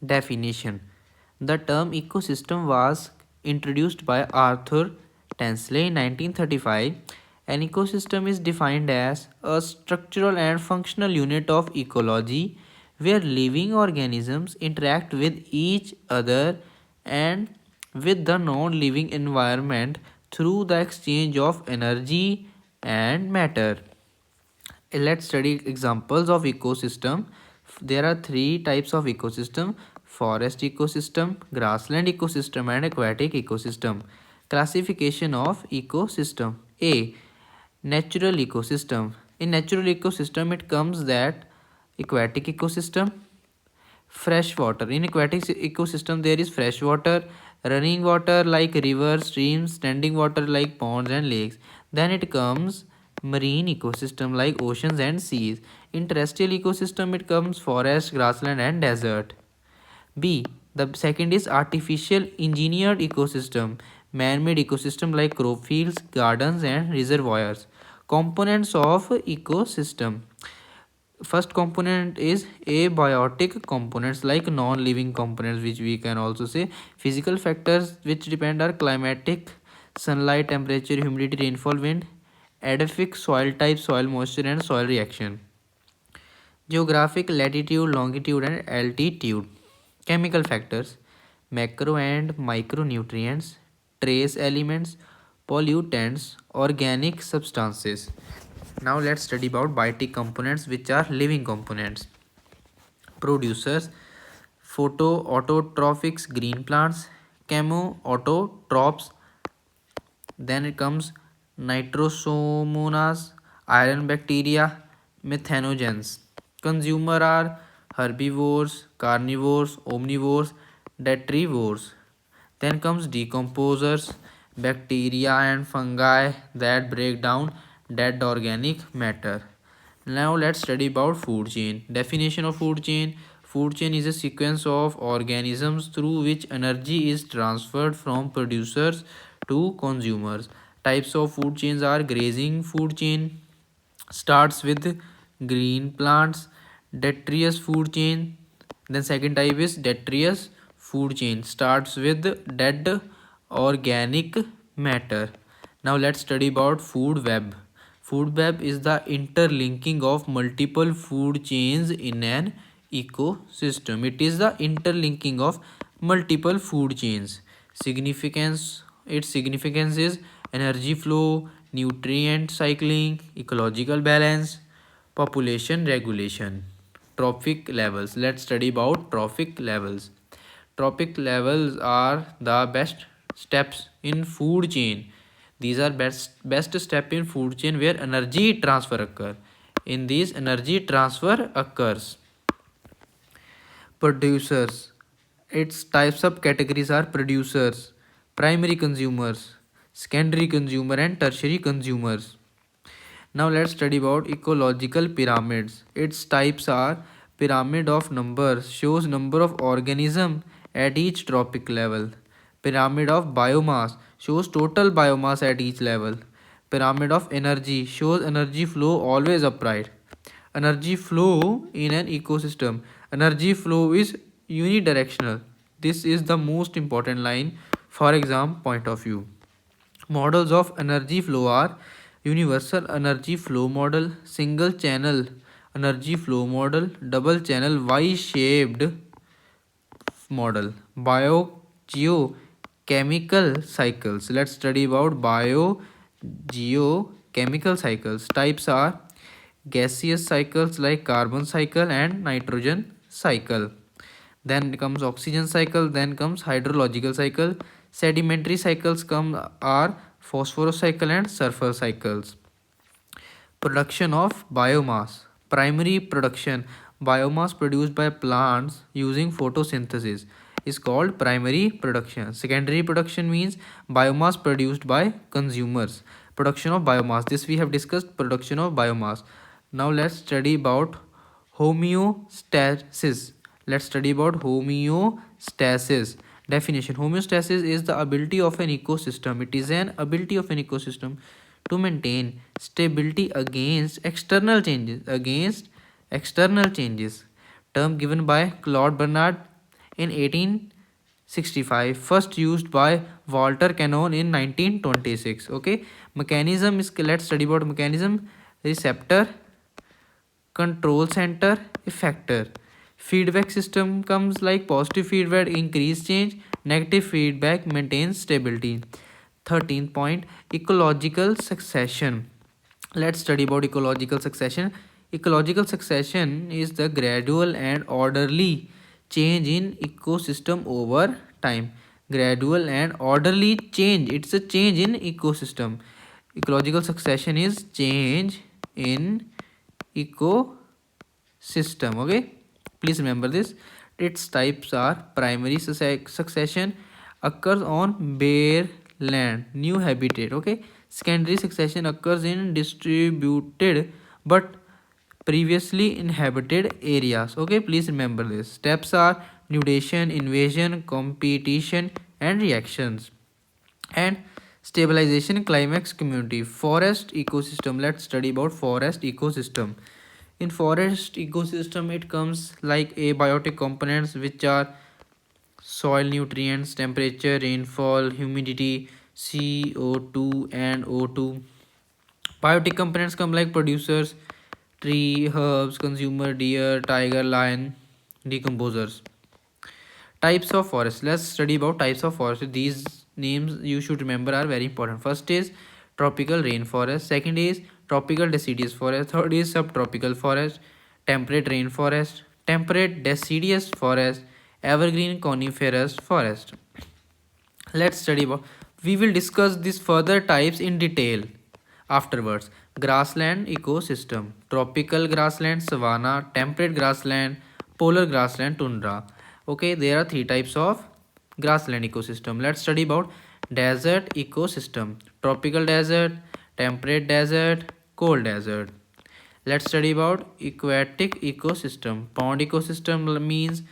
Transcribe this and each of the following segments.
Definition. The term ecosystem was introduced by Arthur Tansley in 1935. An ecosystem is defined as a structural and functional unit of ecology where living organisms interact with each other and with the non living environment through the exchange of energy and matter. Let's study examples of ecosystem. There are three types of ecosystem: forest ecosystem, grassland ecosystem, and aquatic ecosystem. Classification of ecosystem. A. Natural ecosystem. In natural ecosystem it comes that aquatic ecosystem, fresh water. In aquatic ecosystem there is fresh water, running water like rivers, streams, standing water like ponds and lakes. Then it comes marine ecosystem like oceans and seas. In terrestrial ecosystem it comes forest, grassland and desert. B. The second is artificial engineered ecosystem, man-made ecosystem like crop fields, gardens and reservoirs. Components of ecosystem. First component is abiotic components like non-living components, which we can also say. Physical factors which depend are climatic, sunlight, temperature, humidity, rainfall, wind. Edaphic, soil type, soil moisture and soil reaction. Geographic, latitude, longitude and altitude. Chemical factors: macro and micronutrients, trace elements, pollutants, organic substances. Now let's study about biotic components, which are living components. Producers: photoautotrophics, green plants; chemoautotrophs, then it comes nitrosomonas, iron bacteria, methanogens. Consumer are herbivores, carnivores, omnivores, detrivores. Then comes decomposers, bacteria and fungi that break down dead organic matter. Now let's study about food chain. Definition of food chain. Food chain is a sequence of organisms through which energy is transferred from producers to consumers. Types of food chains are grazing food chain, starts with green plants; detritus food chain. Then second type is detritus food chain, starts with dead organic matter. Now let's study about food web. Food web is the interlinking of multiple food chains in an ecosystem. It is the interlinking of multiple food chains. Significance. Its significance is energy flow, nutrient cycling, ecological balance, population regulation. Trophic levels. Let's study about trophic levels. Trophic levels are the best steps in food chain. These are best step in food chain where energy transfer occur. In these energy transfer occurs. Producers. Its types of categories are producers, primary consumers, secondary consumer and tertiary consumers. Now let's study about ecological pyramids. Its types are: pyramid of numbers, shows number of organisms at each trophic level. Pyramid of biomass, shows total biomass at each level. Pyramid of energy, shows energy flow always upright. Energy flow in an ecosystem. Energy flow is unidirectional. This is the most important line for exam point of view. Models of energy flow are universal energy flow model, single channel energy flow model, double channel Y shaped model, biogeochemical cycles. Let's study about biogeochemical cycles. Types are gaseous cycles like carbon cycle and nitrogen cycle. Then comes oxygen cycle, then comes hydrological cycle. Sedimentary cycles come are phosphorus cycle and sulfur cycles. Production of biomass. Primary production. Biomass produced by plants using photosynthesis is called primary production. Secondary production means biomass produced by consumers. Production of biomass. This we have discussed, production of biomass. Now let's study about homeostasis. Let's study about homeostasis. Definition. Homeostasis is the ability of an ecosystem. It is an ability of an ecosystem to maintain stability against external changes. Term given by Claude Bernard in 1865, first used by Walter Cannon in 1926. Okay, mechanism is, let's study about mechanism. Receptor, control center, effector. Feedback system comes like positive feedback increase change, negative feedback maintains stability. 13th point, ecological succession. Let's study about ecological succession. Ecological succession is the gradual and orderly change in ecosystem over time. Gradual and orderly change, it's a change in ecosystem. Ecological succession is change in ecosystem. Okay, please remember this. Its types are primary succession, occurs on bare land, new habitat. Okay, secondary succession occurs in distributed but previously inhabited areas. Okay, please remember this. Steps are nudation, invasion, competition, and reactions. And stabilization, climax, community. Forest ecosystem, let's study about forest ecosystem. In forest ecosystem, it comes like abiotic components, which are soil nutrients, temperature, rainfall, humidity, CO2 and O2. Biotic components come like producers, tree, herbs, consumer, deer, tiger, lion, decomposers. Types of forest, let's study about types of forest. These names you should remember are very important. First is tropical rainforest, second is tropical deciduous forest, third is subtropical forest, temperate rainforest, temperate deciduous forest, evergreen coniferous forest. Let's study about, we will discuss these further types in detail afterwards. Grassland ecosystem, tropical grassland, savanna, temperate grassland, polar grassland, tundra. Okay, there are three types of grassland ecosystem. Let's study about desert ecosystem, tropical desert, temperate desert, cold desert. Let's study about aquatic ecosystem. Pond ecosystem means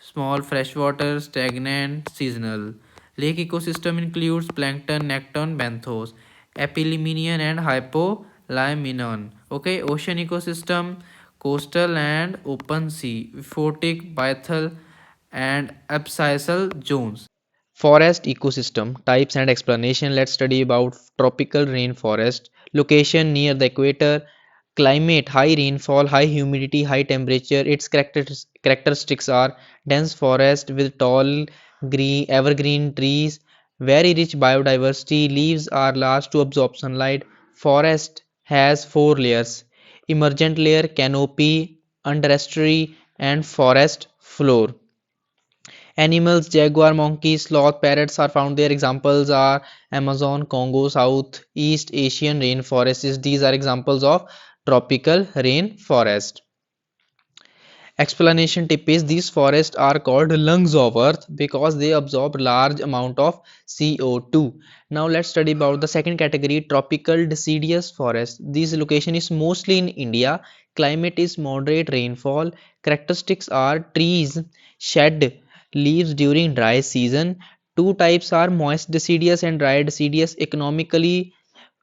small freshwater, stagnant, seasonal. Lake ecosystem includes plankton, nekton, benthos, epilimnion and hypolimnon. Okay, ocean ecosystem, coastal and open sea, photic, bythal and abyssal zones. Forest ecosystem types and explanation. Let's study about tropical rainforest. Location near the equator. Climate high rainfall, high humidity, high temperature. Its characteristics are dense forest with tall green evergreen trees, very rich biodiversity. Leaves are large to absorb sunlight. Forest has four layers: emergent layer, canopy, understory, and forest floor. Animals, jaguar, monkeys, sloth, parrots are found there. Examples are Amazon, Congo, South East Asian rainforests. These are examples of tropical rainforest. Explanation tip is, these forests are called lungs of earth because they absorb large amount of CO2. Now let's study about the second category, tropical deciduous forest. This location is mostly in India. Climate is moderate rainfall. Characteristics are trees shed leaves during dry season. Two types are moist deciduous and dry deciduous. Economically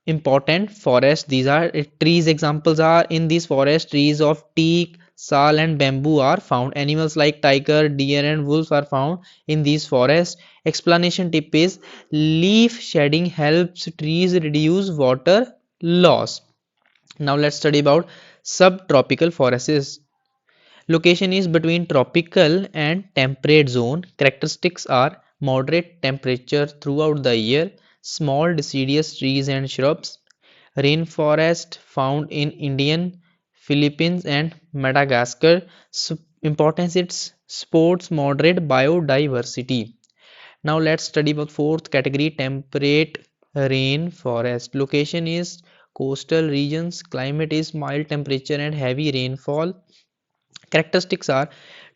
important forest, these are trees. Examples are, in this forest trees of teak, sal and bamboo are found. Animals like tiger, deer and wolves are found in these forests. Explanation tip is, leaf shedding helps trees reduce water loss. Now let's study about subtropical forests. Location is between tropical and temperate zone. Characteristics are moderate temperature throughout the year, small deciduous trees and shrubs. Rainforest found in Indian, Philippines and Madagascar. Importance, it supports moderate biodiversity. Now let's study about fourth category, temperate rainforest. Location is coastal regions. Climate is mild temperature and heavy rainfall. Characteristics are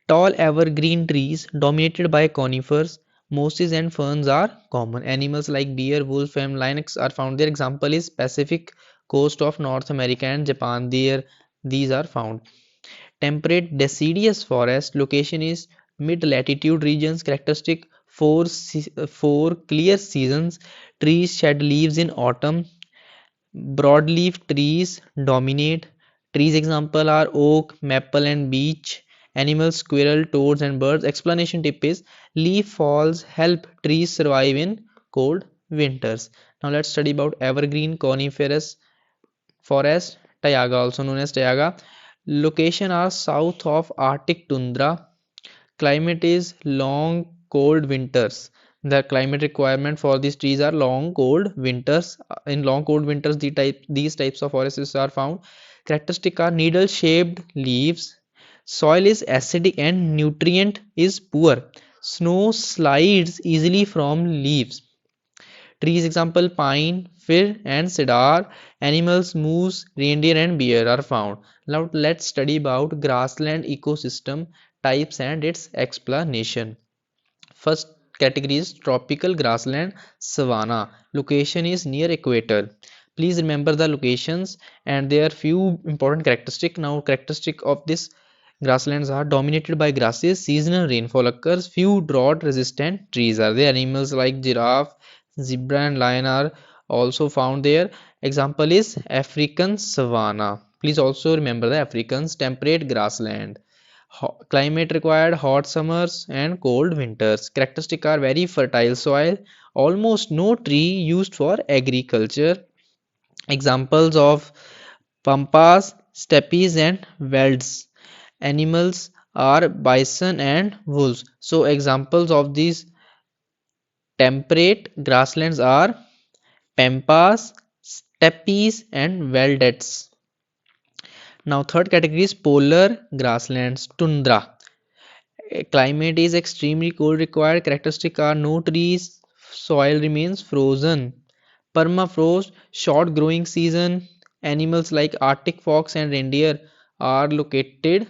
tall evergreen trees dominated by conifers. Mosses and ferns are common. Animals like bear, wolf, and lynx are found. Their example is Pacific coast of North America and Japan. There, these are found. Temperate deciduous forest. Location is mid-latitude regions. Characteristic four clear seasons. Trees shed leaves in autumn. Broadleaf trees dominate. Trees example are oak, maple and beech. animals, squirrel, toads and birds. Explanation tip is leaf falls help trees survive in cold winters. Now let's study about evergreen coniferous forest, taiga, also known as taiga. Location are south of Arctic tundra. Climate is long, cold winters. The climate requirement for these trees are long, cold winters. In long, cold winters, these types of forests are found. Characteristic are needle-shaped leaves. Soil is acidic and nutrient is poor. Snow slides easily from leaves. Trees example pine, fir and cedar. Animals moose, reindeer and bear are found. Now let's study about grassland ecosystem types and its explanation. First category is tropical grassland savanna. Location is near equator. Please remember the locations and there are few important characteristics. Now characteristic of this grasslands are dominated by grasses, seasonal rainfall occurs, few drought resistant trees are there. Animals like giraffe, zebra and lion are also found there. Example is African savanna. Please also remember the African's temperate grassland. Climate required hot summers and cold winters. Characteristic are very fertile soil, almost no tree used for agriculture. Examples of pampas, steppes and velds. Animals are bison and wolves. So examples of these temperate grasslands are pampas, steppes and veldets. Now third category is polar grasslands, tundra. Climate is extremely cold required. Characteristic are no trees, soil remains frozen. Permafrost, short growing season. Animals like Arctic fox and reindeer are located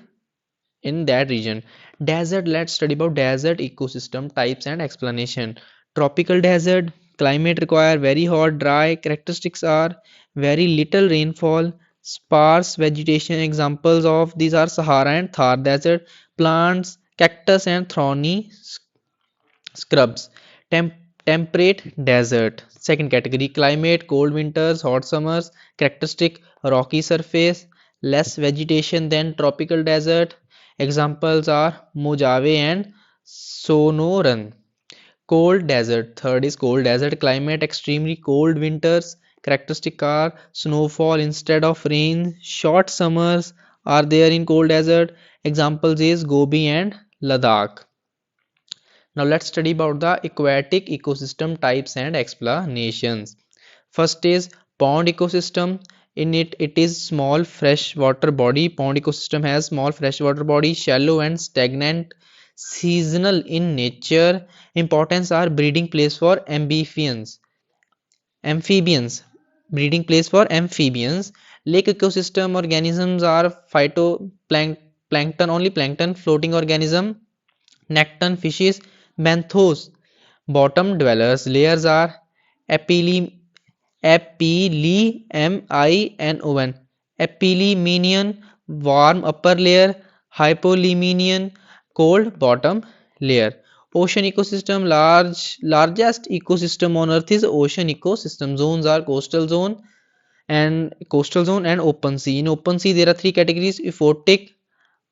in that region. Desert, let's study about desert ecosystem types and explanation. Tropical desert, climate require very hot, dry. Characteristics are very little rainfall, sparse vegetation. Examples of these are Sahara and Thar desert. Plants, cactus and thorny scrubs. Temp Temperate desert. Second category, climate cold winters, hot summers. Characteristic rocky surface, less vegetation than tropical desert. Examples are Mojave and Sonoran. Cold desert. Third is cold desert, climate extremely cold winters. Characteristic are snowfall instead of rain. Short summers are there in cold desert. Examples is Gobi and Ladakh. Now let's study about the aquatic ecosystem types and explanations. First is pond ecosystem. In it, it is small freshwater body. Pond ecosystem has small freshwater body, shallow and stagnant, seasonal in nature. Importance are breeding place for amphibians. Amphibians, breeding place for amphibians. Lake ecosystem organisms are phytoplankton, only plankton, floating organism, Necton fishes, benthos, bottom dwellers. Layers are epili, epileminon, epilemenian, warm upper layer, hypolemenian, cold bottom layer. Ocean ecosystem, largest ecosystem on earth is ocean ecosystem. Zones are coastal zone and open sea. In open sea there are three categories: ephotic,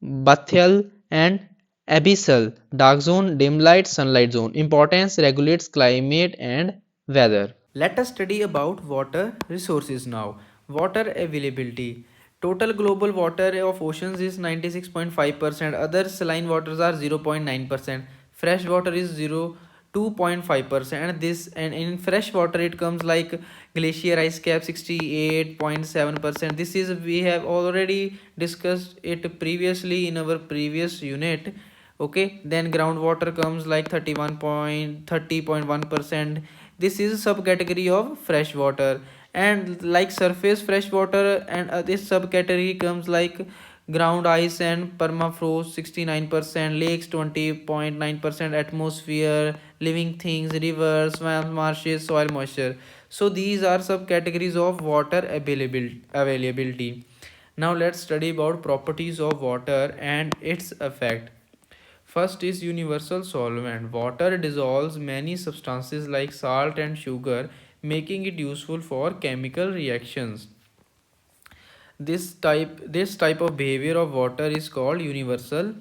bathyal and abyssal. Dark zone, dim light, sunlight zone. Importance regulates climate and weather. Let us study about water resources now. Water availability. Total global water of oceans is 96.5%. Other saline waters are 0.9%. Fresh water is 2.5%. And in fresh water it comes like glacier ice cap 68.7%. This is, we have already discussed it previously in our previous unit. Okay, then groundwater comes like 30.1%. This is a subcategory of fresh water. And like surface fresh water, and this subcategory comes like ground ice and permafrost 69%, lakes 20.9%, atmosphere, living things, rivers, swamps, marshes, soil moisture. So these are subcategories of water availability. Now let's study about properties of water and its effect. First is universal solvent. Water dissolves many substances like salt and sugar, making it useful for chemical reactions. This type of behavior of water is called universal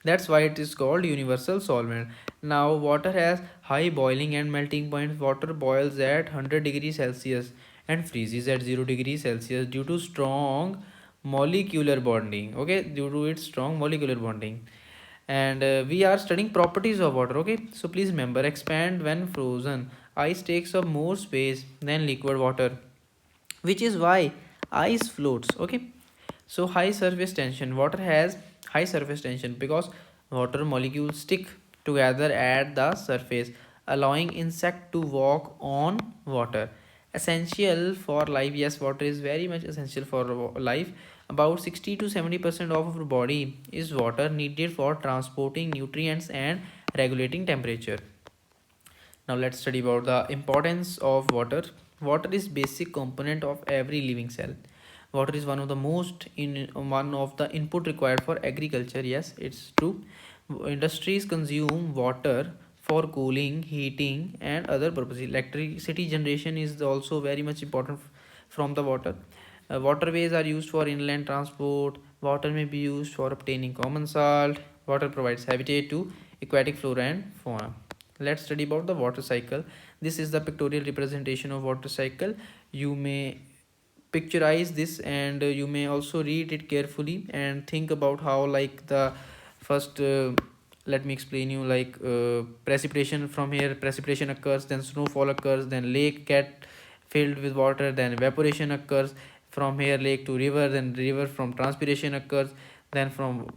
That's why it is called universal solvent. Now water has high boiling and melting point. Water boils at 100 degrees Celsius and freezes at 0 degrees Celsius due to strong molecular bonding. Okay, due to its strong molecular bonding. And we are studying properties of water. Okay, so please remember, expand when frozen. Ice takes up more space than liquid water, which is why ice floats. Okay, so high surface tension. Water has high surface tension because water molecules stick together at the surface, allowing insect to walk on water. Essential for life. Yes, water is very much essential for life. About 60 to 70% of our body is water, needed for transporting nutrients and regulating temperature. Now let's study about the importance of water. Water is basic component of every living cell. Water is one of the input required for agriculture. Yes, it's true. Industries consume water for cooling, heating, and other purposes. Electricity generation is also very much important from the water. Waterways are used for inland transport. Water may be used for obtaining common salt. Water provides habitat to aquatic flora and fauna. Let's study about the water cycle. This is the pictorial representation of water cycle. You may picturize this, and you may also read it carefully and think about how, like, the first let me explain you, like, precipitation. From here precipitation occurs, then snowfall occurs, then lake get filled with water, then evaporation occurs. From here lake to river, then river from transpiration occurs, then from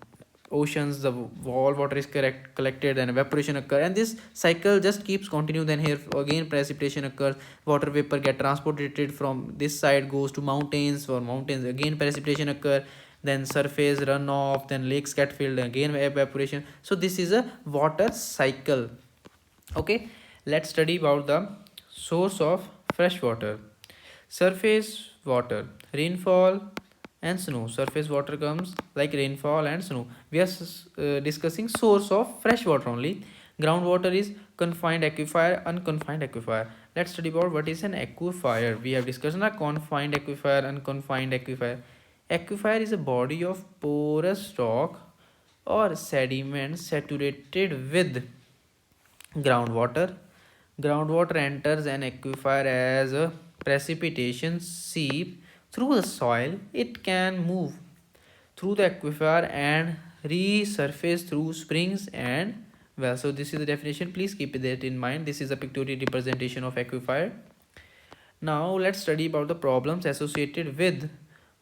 oceans the all water is collected and evaporation occur, and this cycle just keeps continue. Then here again precipitation occurs, water vapor get transported from this side, goes to mountains. For mountains again precipitation occur, then surface runoff, then lakes get filled, again evaporation. So this is a water cycle. Okay, let's study about the source of fresh water. Surface water, rainfall and snow. Surface water comes like rainfall and snow. We are discussing source of fresh water only. Groundwater is confined aquifer, unconfined aquifer. Let's study about what is an aquifer. We have discussed a confined aquifer, unconfined aquifer. Aquifer is a body of porous rock or sediment saturated with groundwater. Groundwater enters an aquifer as a precipitation seep through the soil. It can move through the aquifer and resurface through springs and wells. So this is the definition. Please keep that in mind. This is a pictorial representation of aquifer. Now let's study about the problems associated with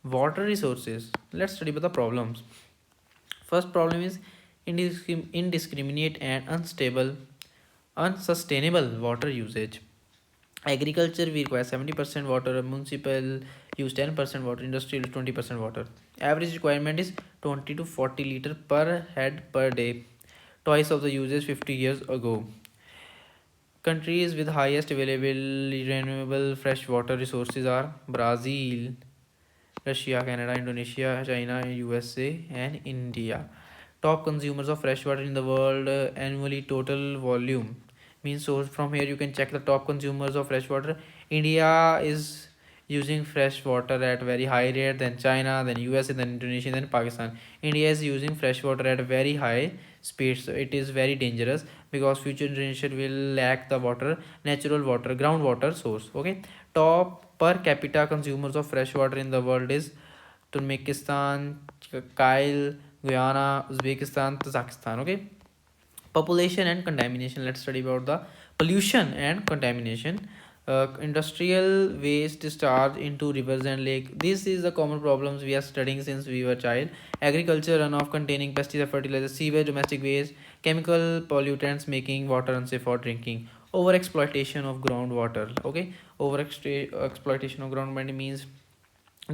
water resources. Let's study about the problems. First problem is indiscriminate and unsustainable water usage. Agriculture we require 70% water, municipal use 10% water, industrial 20% water. Average requirement is 20 to 40 liter per head per day, twice of the usage 50 years ago. Countries with highest available renewable fresh water resources are Brazil, Russia, Canada, Indonesia, China, USA, and India. Top consumers of fresh water in the world annually, total volume means. So from here you can check the top consumers of fresh water. India is using fresh water at very high rate, then China, then USA, then Indonesia, then Pakistan. India is using fresh water at a very high speed, so it is very dangerous because future generation will lack the water, natural water, groundwater source. Okay, top per capita consumers of fresh water in the world is Turkmenistan, Kyle, Guyana, Uzbekistan, Kazakhstan. Okay, population and contamination. Let's study about the pollution and contamination. Industrial waste discharge into rivers and lake. This is the common problems we are studying since we were child. Agriculture runoff containing pesticide, fertilizers, sewage, domestic waste, chemical pollutants making water unsafe for drinking. Over exploitation of groundwater. Okay, over exploitation of groundwater means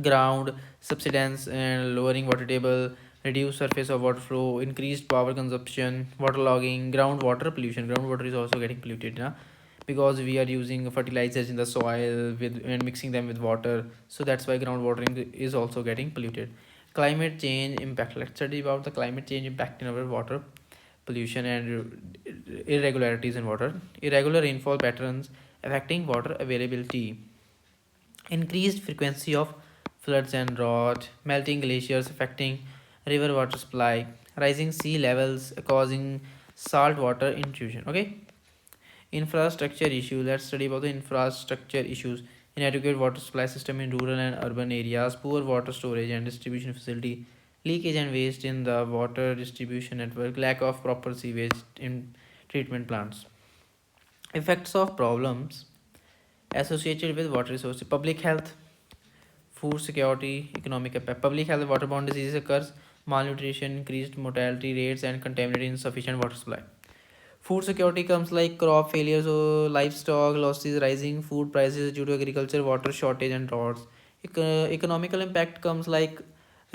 ground subsidence and lowering water table, reduced surface of water flow, increased power consumption, waterlogging, groundwater pollution. Groundwater is also getting polluted now because we are using fertilizers in the soil with and mixing them with water. So that's why groundwater is also getting polluted. Climate change impact. Let's study about the climate change impact in our water pollution and irregularities in water. Irregular rainfall patterns affecting water availability. Increased frequency of floods and drought, melting glaciers affecting river water supply, rising sea levels causing saltwater intrusion. Okay, infrastructure issues. Let's study about the infrastructure issues. Inadequate water supply system in rural and urban areas, poor water storage and distribution facility, leakage and waste in the water distribution network, lack of proper sewage in treatment plants. Effects of problems associated with water resources: public health, food security, economic impact. Public health, waterborne diseases occurs, malnutrition, increased mortality rates, and contaminated insufficient water supply. Food security comes like crop failures or livestock losses, rising food prices due to agriculture, water shortage, and droughts. Economical impact comes like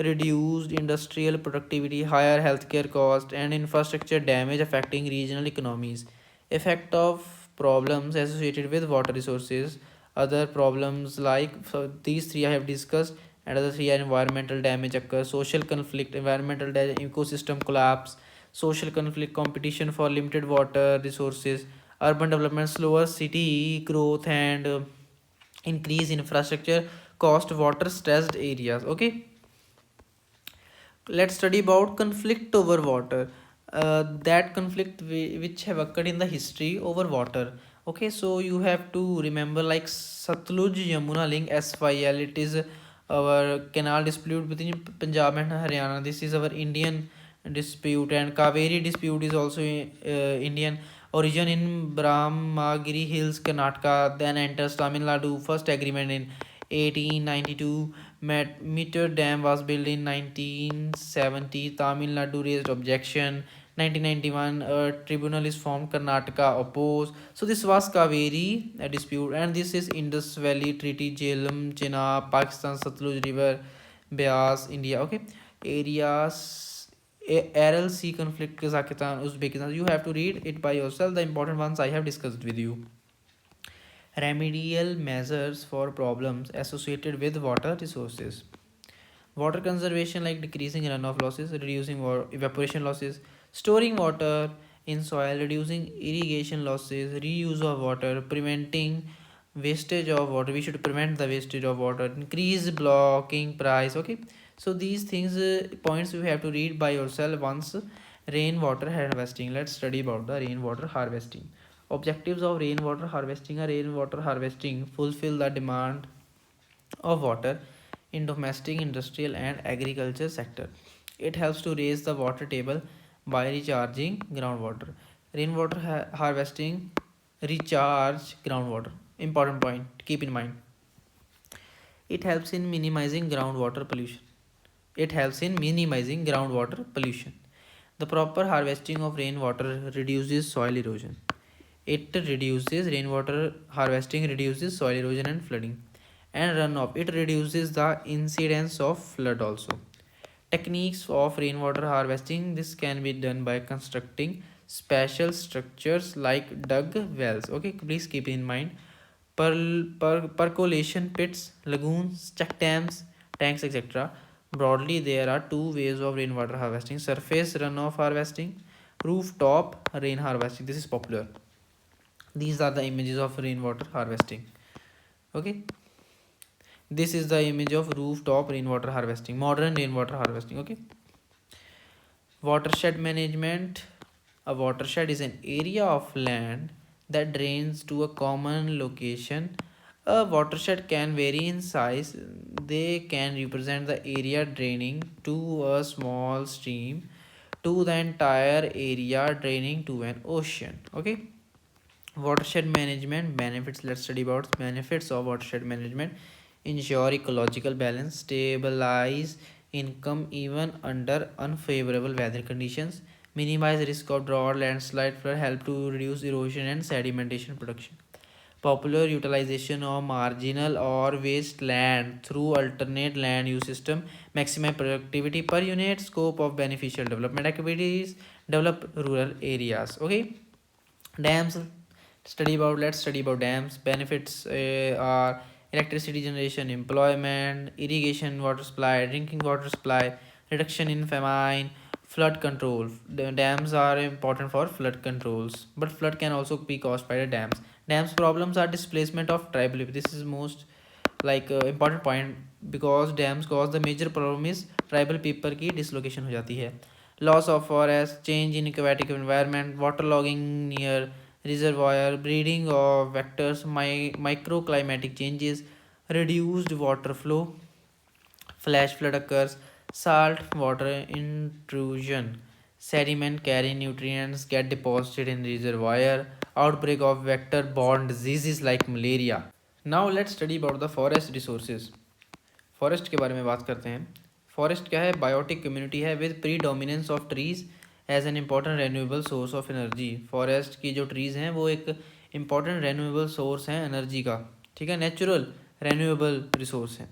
reduced industrial productivity, higher healthcare cost, and infrastructure damage affecting regional economies. Effect of problems associated with water resources. Other problems like, so these three I have discussed, and other three are environmental damage occurs, social conflict, environmental ecosystem collapse, social conflict, competition for limited water resources, urban development, slower city growth, and increase infrastructure cost, water stressed areas. Okay, let's study about conflict over water. That conflict which have occurred in the history over water. Okay, so you have to remember like Satluj Yamuna link SYL. It is our canal dispute between Punjab and Haryana. This is our Indian dispute, and Kaveri dispute is also Indian origin in Brahmagiri Hills, Karnataka. Then enters Tamil Nadu. First agreement in 1892. Meter Dam was built in 1970. Tamil Nadu raised objection. 1991, a tribunal is formed. Karnataka opposed. So this was Kaveri dispute, and this is Indus Valley Treaty, Jhelum, Chenab, Pakistan, Satluj River, Beas, India. Okay, areas. Aral Sea conflict, Kazakhstan, Uzbekistan. You have to read it by yourself. The important ones I have discussed with you. Remedial measures for problems associated with water resources. Water conservation like decreasing runoff losses, reducing evaporation losses, storing water in soil, reducing irrigation losses, reuse of water, preventing wastage of water. We should prevent the wastage of water, increase blocking price. Okay, so these things points you have to read by yourself once. Rainwater harvesting. Let's study about the rainwater harvesting. Objectives of rainwater harvesting are: rainwater harvesting fulfill the demand of water in domestic, industrial, and agriculture sector. It helps to raise the water table by recharging groundwater. Rainwater harvesting recharge groundwater. Important point, keep in mind. It helps in minimizing groundwater pollution. It helps in minimizing groundwater pollution. The proper harvesting of rainwater reduces soil erosion. It reduces rainwater harvesting reduces soil erosion and flooding and runoff. It reduces the incidence of flood also. Techniques of rainwater harvesting: this can be done by constructing special structures like dug wells. Okay, please keep in mind percolation pits, lagoons, check dams, tanks, etc. Broadly, there are two ways of rainwater harvesting: surface runoff harvesting, rooftop rain harvesting. This is popular. These are the images of rainwater harvesting. Okay, this is the image of rooftop rainwater harvesting, modern rainwater harvesting. Okay, watershed management. A watershed is an area of land that drains to a common location. A watershed can vary in size. They can represent the area draining to a small stream to the entire area draining to an ocean. Okay, watershed management benefits. Let's study about benefits of watershed management. Ensure ecological balance, stabilize income even under unfavorable weather conditions, minimize risk of drought, landslide, flood, help to reduce erosion and sedimentation production. Popular utilization of marginal or waste land through alternate land use system, maximize productivity per unit, scope of beneficial development activities, develop rural areas. Okay, dams. Let's study about dams. Benefits are electricity generation, employment, irrigation water supply, drinking water supply, reduction in famine, flood control. The dams are important for flood controls, but flood can also be caused by the dams. Dams problems are displacement of tribal people. This is most like important point, because dams cause the major problem is tribal people की dislocation हो जाती है. loss of forest, change in aquatic environment, waterlogging near reservoir, breeding of vectors, microclimatic changes, reduced water flow, flash flood occurs, salt water intrusion, sediment carrying nutrients get deposited in reservoir, outbreak of vector-borne diseases like malaria. Now let's study about the forest resources. Forest के बारे में बात करते हैं. Forest क्या है? Biotic community है with predominance of trees as an important renewable source of energy. Forest की जो ट्रीज़ हैं वो एक इम्पॉर्टेंट रेन्यूएबल सोर्स हैं एनर्जी का. ठीक है, नेचुरल रेन्यूएबल रिसोर्स है.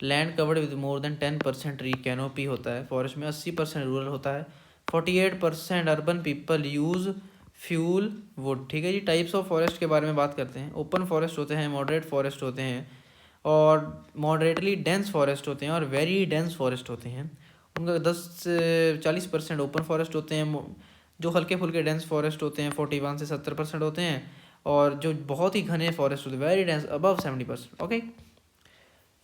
Land covered with more than 10% tree canopy होता है. फॉरेस्ट में 80% रूरल होता है. 48% urban people use fuel wood. ठीक है जी. टाइप्स ऑफ फॉरेस्ट के बारे में बात करते हैं. ओपन फॉरेस्ट होते हैं, मॉडरेट फॉरेस्ट होते हैं और मॉडरेटली डेंस फॉरेस्ट होते हैं और वेरी डेंस फॉरेस्ट होते हैं. उनका 10 से 40% ओपन फॉरेस्ट होते हैं. जो हल्के फुल्के डेंस फॉरेस्ट होते हैं 41 से 70% होते हैं. और जो बहुत ही घने फॉरेस्ट होते हैं वेरी डेंस अबव 70%. ओके,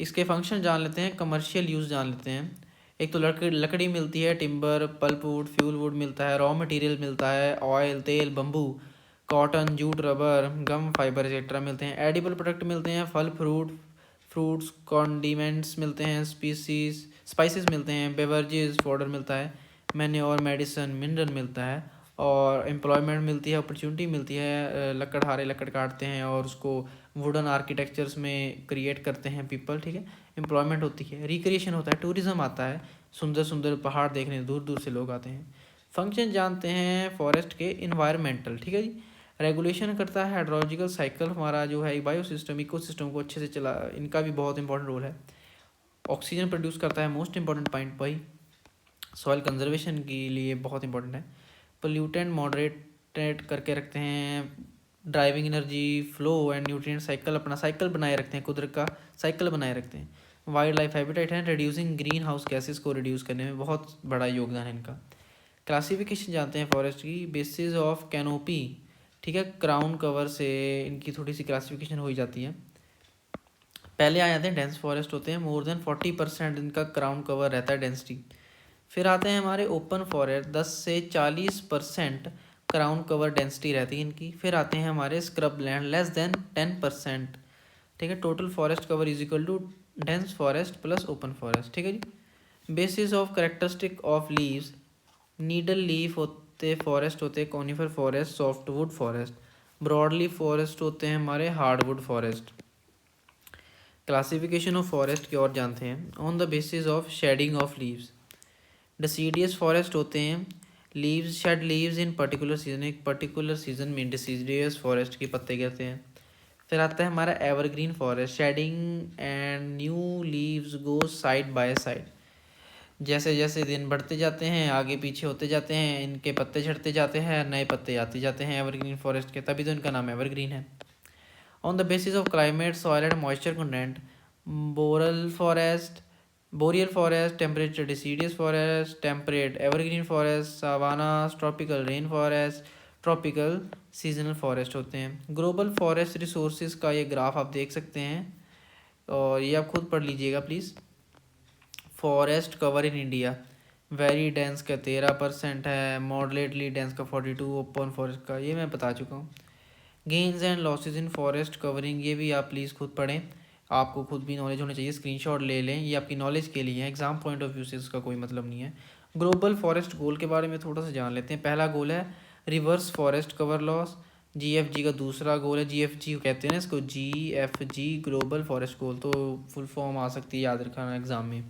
इसके फंक्शन जान लेते हैं, कमर्शियल यूज़ जान लेते हैं. एक तो लकड़ी मिलती है, timber, pulp would, fuel wood मिलता है, रॉ मटेरियल मिलता है, ऑयल, तेल, बम्बू, कॉटन, जूट, रबर, गम फाइबर एक्सेट्रा मिलते हैं. एडिबल प्रोडक्ट मिलते हैं, फल, फ्रूट्स, कॉन्डिमेंट्स मिलते हैं, स्पाइसेस मिलते हैं, बेवरेजेस पाउडर मिलता है, मैन्योर, मेडिसन, मिनरल मिलता है. और एम्प्लॉयमेंट मिलती है, अपॉर्चुनिटी मिलती है. लकड़हारे लकड़ काटते हैं और उसको वुडन आर्किटेक्चर्स में क्रिएट करते हैं पीपल. ठीक है, एम्प्लॉयमेंट होती है. रिक्रिएशन होता है, टूरिज़्म आता है, सुंदर सुंदर पहाड़ देखने दूर दूर से लोग आते हैं. फंक्शन जानते हैं फॉरेस्ट के इन्वायरमेंटल. ठीक है जी. रेगुलेशन करता है हाइड्रोलॉजिकल साइकिल, हमारा जो है बायोसिस्टम इकोसिस्टम को अच्छे से चला, इनका भी बहुत इंपॉर्टेंट रोल है. ऑक्सीजन प्रोड्यूस करता है, मोस्ट इंपॉर्टेंट पॉइंट भाई. सॉइल कंजर्वेशन के लिए बहुत इंपॉर्टेंट है. पोल्यूटेंट मॉडरेटेड करके रखते हैं. Driving energy flow and nutrient cycle, अपना साइकिल बनाए रखते हैं, कुदरत का साइकिल बनाए रखते हैं. वाइल्ड लाइफ हैबिटेट है, रिड्यूसिंग ग्रीन हाउस गैसेस को रिड्यूस करने में बहुत बड़ा योगदान है इनका. क्लासिफिकेशन जानते हैं फॉरेस्ट की, बेसिस ऑफ कैनोपी. ठीक है, क्राउन कवर से इनकी थोड़ी सी क्लासिफिकेशन हो ही जाती है. पहले आ जाते हैं डेंस फॉरेस्ट होते हैं, मोर देन 40% इनका क्राउन कवर रहता है डेंसिटी. फिर आते हैं हमारे ओपन फॉरेस्ट, 10 से 40% क्राउन कवर डेंसिटी रहती है इनकी. फिर आते हैं हमारे स्क्रब लैंड, लेस देन 10%. ठीक है, total forest cover is equal to dense forest plus open forest. ठीक है जी. Basis of characteristic of leaves, needle leaf होते फॉरेस्ट होते हैं, conifer forest, softwood forest. Broadly forest होते हैं हमारे hardwood forest. Classification of forest की ओर जानते हैं. On the basis of shedding of leaves, deciduous forest होते हैं, leaves shed leaves in particular season, एक पर्टिकुलर सीजन में डिसीडियस फॉरेस्ट के पत्ते गिरते हैं. फिर आता है हमारा evergreen forest, shedding and new leaves go side by side. जैसे जैसे दिन बढ़ते जाते हैं आगे पीछे होते जाते हैं, इनके पत्ते झड़ते जाते हैं, नए पत्ते आते जाते हैं एवरग्रीन फॉरेस्ट के, तभी तो इनका नाम एवरग्रीन है. On the basis of climate, soil and moisture content, boreal forest, temperature deciduous forest, temperate evergreen forest, savanna, tropical rain forest, tropical seasonal forest होते हैं. ग्लोबल फॉरेस्ट रिसोर्सेज का ये ग्राफ आप देख सकते हैं और ये आप खुद पढ़ लीजिएगा please. Forest cover in India, very dense का 13% है, मॉडरेटली डेंस का 42%, ओपन फॉरेस्ट का ये मैं बता चुका हूँ. Gains and losses in forest covering, ये भी आप प्लीज़ खुद पढ़ें, आपको खुद भी नॉलेज होनी चाहिए. स्क्रीनशॉट ले लें, ये आपकी नॉलेज के लिए है, एग्जाम पॉइंट ऑफ व्यू से इसका कोई मतलब नहीं है. ग्लोबल फॉरेस्ट गोल के बारे में थोड़ा सा जान लेते हैं. पहला गोल है reverse forest cover loss. GFG का दूसरा गोल है, GFG कहते हैं ना इसको, GFG ग्लोबल फॉरेस्ट गोल, तो फुल फॉर्म आ सकती है, याद रखना एग्जाम में.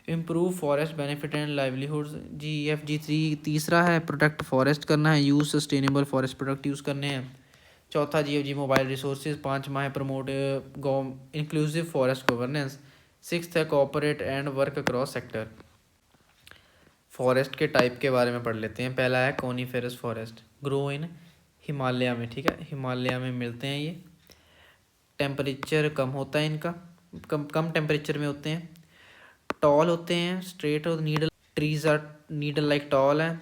Improve forest benefit and livelihoods, GFG 3 तीसरा है प्रोटेक्ट फॉरेस्ट करना है, use sustainable forest product use करने हैं. चौथा GFG मोबाइल रिसोर्सेज. पाँचवा है promote inclusive forest governance. Sixth है cooperate and work across sector. Forest के टाइप के बारे में पढ़ लेते हैं. पहला है coniferous forest, grow in Himalaya में. ठीक है, हिमालय में मिलते हैं ये. टेम्परेचर कम होता है इनका, कम टेम्परेचर में होते हैं. टॉल होते हैं, स्ट्रेट और needle trees are needle like tall है.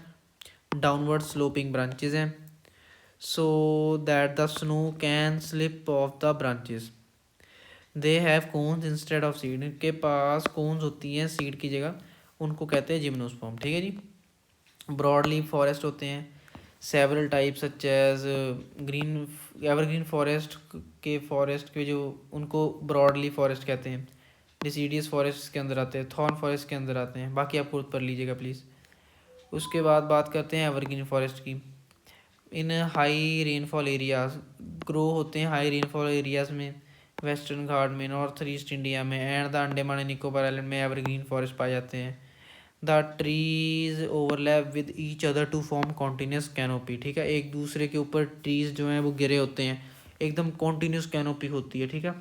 डाउनवर्ड स्लोपिंग ब्रांचेज हैं, so that the snow can slip off the branches. They have cones instead of seed, इनके पास कोन्स होती हैं सीड की जगह, उनको कहते हैं जिम्नोस्पर्म. ठीक है जी. ब्रॉड लीफ फॉरेस्ट होते हैं several type such as green evergreen forest के फॉरेस्ट के जो उनको ब्रॉड लीफ फॉरेस्ट कहते हैं। डिसीडियस फॉरेस्ट के अंदर आते हैं, थॉर्न फॉरेस्ट के अंदर आते हैं, बाकी आप खुद पढ़ लीजिएगा प्लीज़। उसके बाद बात करते हैं एवरग्रीन फॉरेस्ट की। In high rainfall areas grow होते हैं हाई रेनफॉल एरियाज में, वेस्टर्न घाट में, नॉर्थ ईस्ट इंडिया में and the Andaman and Nicobar island में एवरग्रीन फॉरेस्ट पाए जाते हैं। The trees overlap with each other to form continuous canopy. ठीक है, एक दूसरे के ऊपर ट्रीज जो हैं वो गिरे होते हैं, एकदम कॉन्टीन्यूस कैनोपी होती है। ठीक है,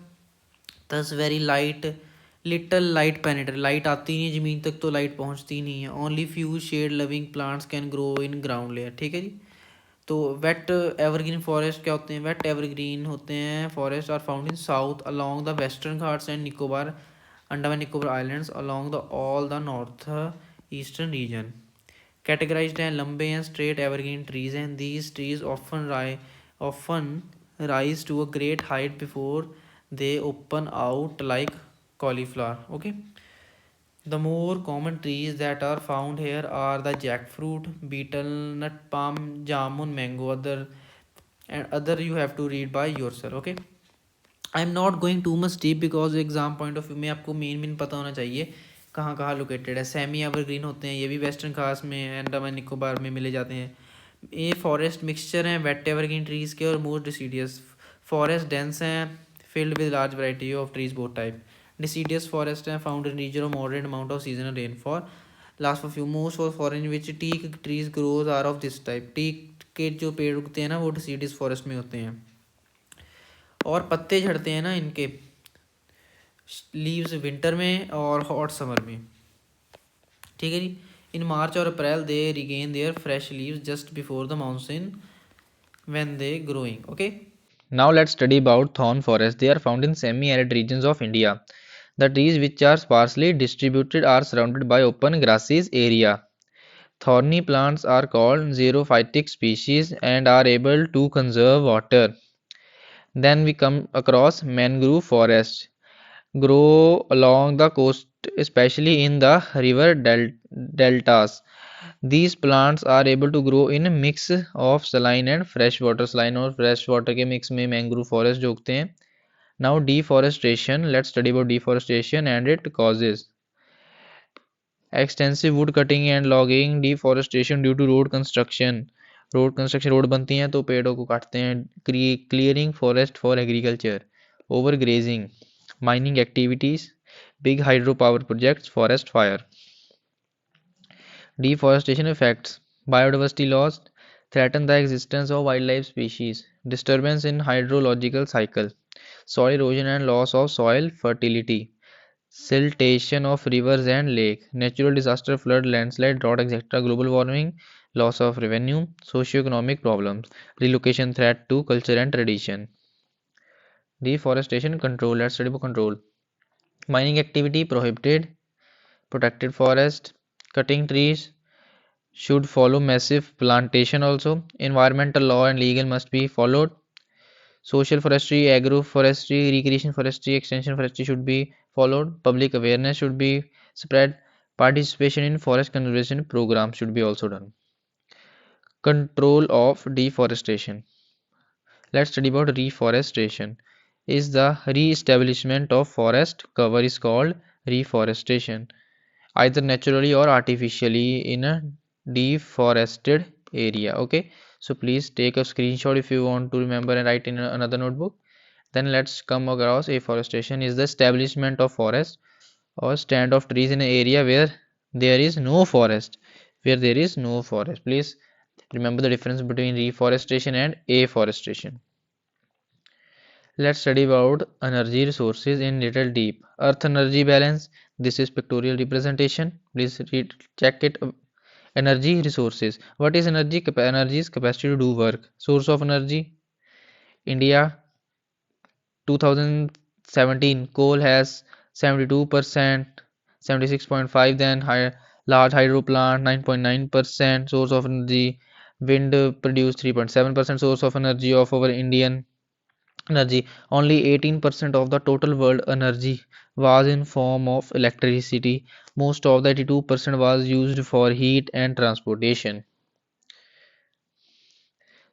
दस very light little light penetrate, light आती नहीं है ज़मीन तक तो लाइट पहुंचती नहीं है। Only few shade loving plants can grow in ground layer. ठीक है जी। तो वेट एवरग्रीन फॉरेस्ट क्या होते हैं? वेट एवरग्रीन होते हैं forest are found in south along the Western Ghats and Nicobar Andaman Nicobar islands along the all the north eastern region. Categorized हैं लंबे एंड स्ट्रेट एवरग्रीन ट्रीज हैं। These trees often rise to a great height before they open out like cauliflower. Okay. The more common trees that are found here are the jackfruit, betel nut, palm, jamun, mango. Other you have to read by yourself. Okay. I am not going too much deep because exam point of view में आपको main पता होना चाहिए कहाँ कहाँ located है। Semi evergreen होते हैं, ये भी वेस्टर्न घाट्स में अंडमान निकोबार में मिले जाते हैं। ये फॉरेस्ट मिक्सचर हैं वेट एवरग्रीन ट्रीज़ के और मोस्ट डिसीडियस। फॉरेस्ट डेंस हैं filled with large variety of trees both type. Deciduous forest हैं found in region of moderate amount of seasonal rainfall last for few most for foreign which teak trees grows are of this type. Teak के जो पेड़ उगते हैं ना वो deciduous forest में होते हैं। और पत्ते झड़ते हैं ना इनके लीव्स विंटर में और हॉट समर में। ठीक है जी। इन मार्च और April they regain their fresh leaves just before the monsoon when they growing. Okay, now let's study about thorn forests. They are found in semi-arid regions of India. The trees which are sparsely distributed are surrounded by open grasses area. Thorny plants are called xerophytic species and are able to conserve water. Then we come across mangrove forests grow along the coast, especially in the river deltas. These plants are able to grow in a mix of saline and freshwater. Saline और freshwater के mix में mangrove forest जो उगते हैं. Now deforestation. Let's study about deforestation and its causes. Extensive wood cutting and logging, deforestation due to road construction. Road बनती हैं तो पेड़ों को काटते हैं. Clearing forest for agriculture. Overgrazing. Mining activities. Big hydro power projects. Forest fire. Deforestation effects. Biodiversity loss threaten the existence of wildlife species. Disturbance in hydrological cycle. Soil erosion and loss of soil fertility. Siltation of rivers and lakes. Natural disaster, flood, landslide, drought, etc. Global warming, loss of revenue, socio-economic problems, relocation threat to culture and tradition. Deforestation control. Let's study about control. Mining activity prohibited. Protected forest. Cutting trees should follow massive plantation also. Environmental law and legal must be followed. Social forestry, agroforestry, recreation forestry, extension forestry should be followed. Public awareness should be spread. Participation in forest conservation programs should be also done. Control of deforestation. Let's study about reforestation. Is the re-establishment of forest cover is called reforestation, either naturally or artificially in a deforested area. Okay, so please take a screenshot if you want to remember and write in another notebook. Then let's come across afforestation is the establishment of forest or stand of trees in an area where there is no forest. Please remember the difference between reforestation and afforestation. Let's study about energy resources in little deep. Earth energy balance. This is pictorial representation. Please check it. Energy resources. What is energy? Energy is capacity to do work. Source of energy. India 2017 coal has 72%, 76.5, then large hydro plant 9.9% source of energy. Wind produced 3.7% source of energy of our Indian energy. Only 18% of the total world energy was in form of electricity. Most of the 82% was used for heat and transportation.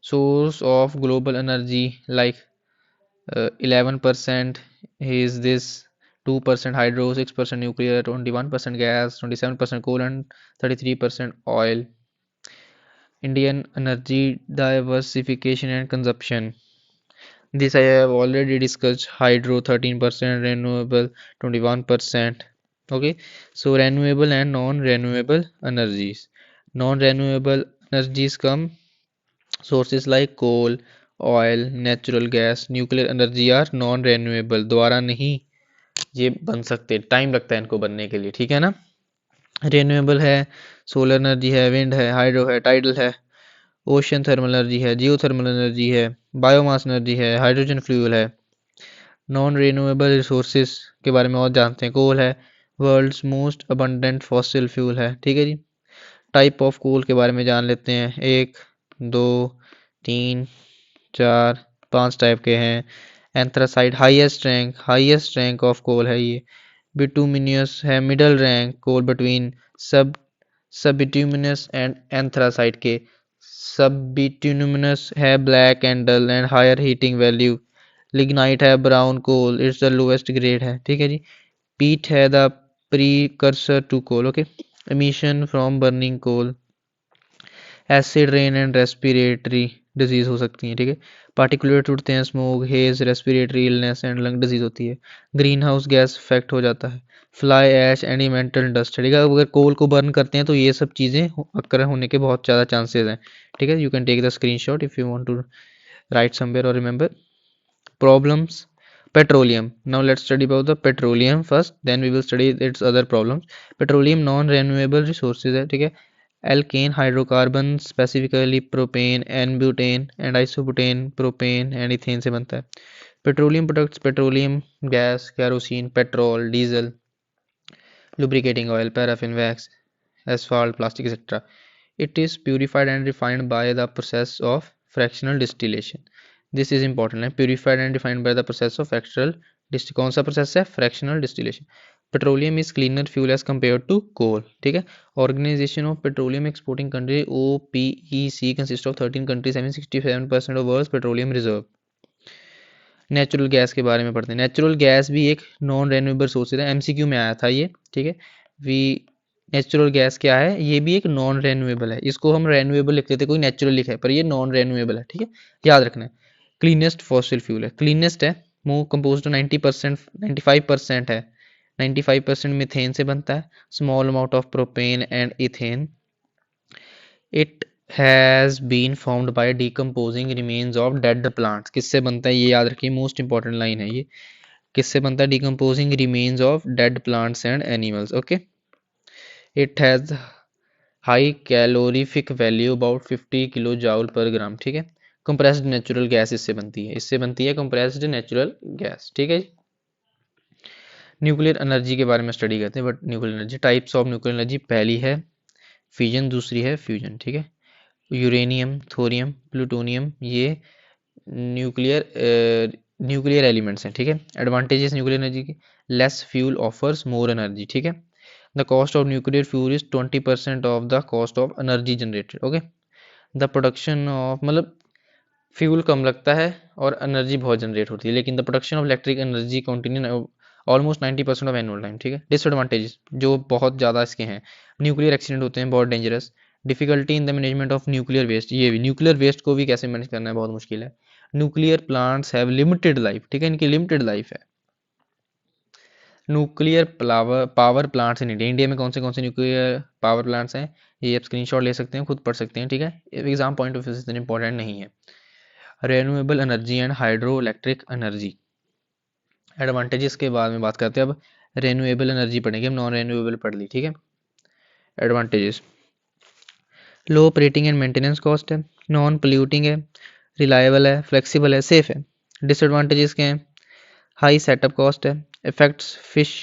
Source of global energy, like 11% is this, 2% hydro, 6% nuclear, 21% gas, 27% coal, and 33% oil. Indian energy diversification and consumption. This I have already discussed. Hydro 13%, renewable 21%. Okay, so renewable and non-renewable energies. Non-renewable energies come sources like coal, oil, natural gas, nuclear energy are non-renewable. दोबारा नहीं ये बन सकते, time लगता है इनको बनने के लिए, ठीक है ना। रिन्यूएबल है, सोलर एनर्जी है, विंड है, हाइड्रो है, टाइडल है, ओशन थर्मल एनर्जी है, जियो थर्मल एनर्जी है, बायोमास एनर्जी है, हाइड्रोजन फ्यूल है। नॉन रिन्यूएबल रिसोर्सेज के बारे में और जानते हैं। कोल है, world's most abundant fossil fuel है, ठीक है जी। टाइप ऑफ कोल के बारे में जान लेते हैं। एक, दो, तीन, चार, पांच टाइप के हैं। Anthracite highest rank of coal है ये। बिटुमिनियस है मिडल रैंक कोल बिटवीन सब सब बिट्यूमिनस एंड एंथ्रासाइट के। सब बिट्यूमिनस है black and dull and higher heating value. Lignite है brown coal, it's the lowest grade है, ठीक है जी। पीट है the precursor to coal, okay. Emission from burning coal, acid rain and respiratory disease हो सकती है, ठीक है। पार्टिकुलेट उड़ते हैं, smoke, haze, respiratory illness and lung disease होती है। ग्रीन हाउस गैस इफेक्ट हो जाता है। फ्लाई ऐश एलिमेंटल डस्ट, ठीक है। अगर कोल को बर्न करते हैं तो ये सब चीज़ें अक्कर होने के बहुत ज़्यादा चांसेस हैं, ठीक है। You can take the screen shot if you want to write somewhere और remember. Problems. Petroleum. Now let's study about the petroleum first, then we will study its other problems. Petroleum non-renewable resources है, ठीक है। Alkane hydrocarbon specifically propane, n-butane and isobutane, propane and ethane से बनता है। Petroleum products, petroleum gas, kerosene, petrol, diesel, lubricating oil, paraffin, wax, asphalt, plastic, etc. It is purified and refined by the process of fractional distillation. This is important है, purified and refined by the process of fractional distillation। कौन सा process है? Fractional distillation. Petroleum is cleaner fuel as compare to coal, ठीक है। Organisation of petroleum exporting country OPEC consist of 13 countries having 67% of world's petroleum reserve. Natural gas के बारे में पढ़ते हैं। नेचुरल गैस भी एक नॉन रेन्यूएबल सोर्स है, MCQ में आया था ये, ठीक है। वी नेचुरल गैस क्या है? ये भी एक नॉन रेन्यूएबल है। इसको हम रेन्यूएबल लिखते थे, कोई नेचुरल लिखा है, पर ये नॉन रेन्यूएबल है, ठीक है, याद रखना है। क्लीनेस्ट फॉसिल फ्यूल है, क्लीनेस्ट है, मोर कंपोज 90%, 95% है। 95% मिथेन से बनता है, small amount of propane and ethane. It has been formed by decomposing remains of dead plants. किससे बनता है ये याद रखिए, मोस्ट इंपॉर्टेंट लाइन है ये। किससे बनता है? Decomposing remains of dead plants and animals, okay. It has high calorific value about 50 kilo joule per gram, ठीक है। कंप्रेस्ड नेचुरल गैस इससे बनती है, कंप्रेस्ड नेचुरल गैस, ठीक है जी। न्यूक्लियर एनर्जी के बारे में स्टडी करते हैं। But nuclear energy, types of nuclear energy, पहली है फिजन, दूसरी है फ्यूजन, ठीक है। यूरेनियम, थोरियम, प्लूटोनियम, ये न्यूक्लियर एलिमेंट्स हैं, ठीक है। एडवांटेजेस न्यूक्लियर एनर्जी की, less fuel offers more energy, ठीक है। The cost of nuclear fuel is 20% of the cost of energy generated, okay. The production of, मतलब फ्यूल कम लगता है और एनर्जी बहुत जनरेट होती है, लेकिन the production of electric energy continue almost 90% of annual time, ठीक है। डिसएडवांटेजेस जो बहुत ज़्यादा इसके हैं, न्यूक्लियर एक्सीडेंट होते हैं, बहुत dangerous. Difficulty in the management of nuclear waste, ये भी न्यूक्लियर वेस्ट को भी कैसे मैनेज करना है, बहुत मुश्किल है। Nuclear plants have limited life, ठीक है, इनकी लिमिटेड लाइफ है। Nuclear power plants in India, India में कौन से न्यूक्लियर पावर प्लांट्स हैं, ये आप स्क्रीनशॉट ले सकते हैं, खुद पढ़ सकते हैं, ठीक है। एग्जाम पॉइंट ऑफ व्यू से इतना इंपॉर्टेंट नहीं है। Renewable energy and hydro electric energy, advantages के बाद में बात करते हैं। अब रेन्यूएबल एनर्जी पढ़ेंगे, हम नॉन रेन्यूएबल पढ़ ली, ठीक है। Advantages, low operating and maintenance cost है, नॉन पोल्यूटिंग है, रिलायबल है, फ्लेक्सिबल है, सेफ है। डिसएडवांटेजेस के हैं, हाई सेटअप कॉस्ट है, इफेक्ट्स फिश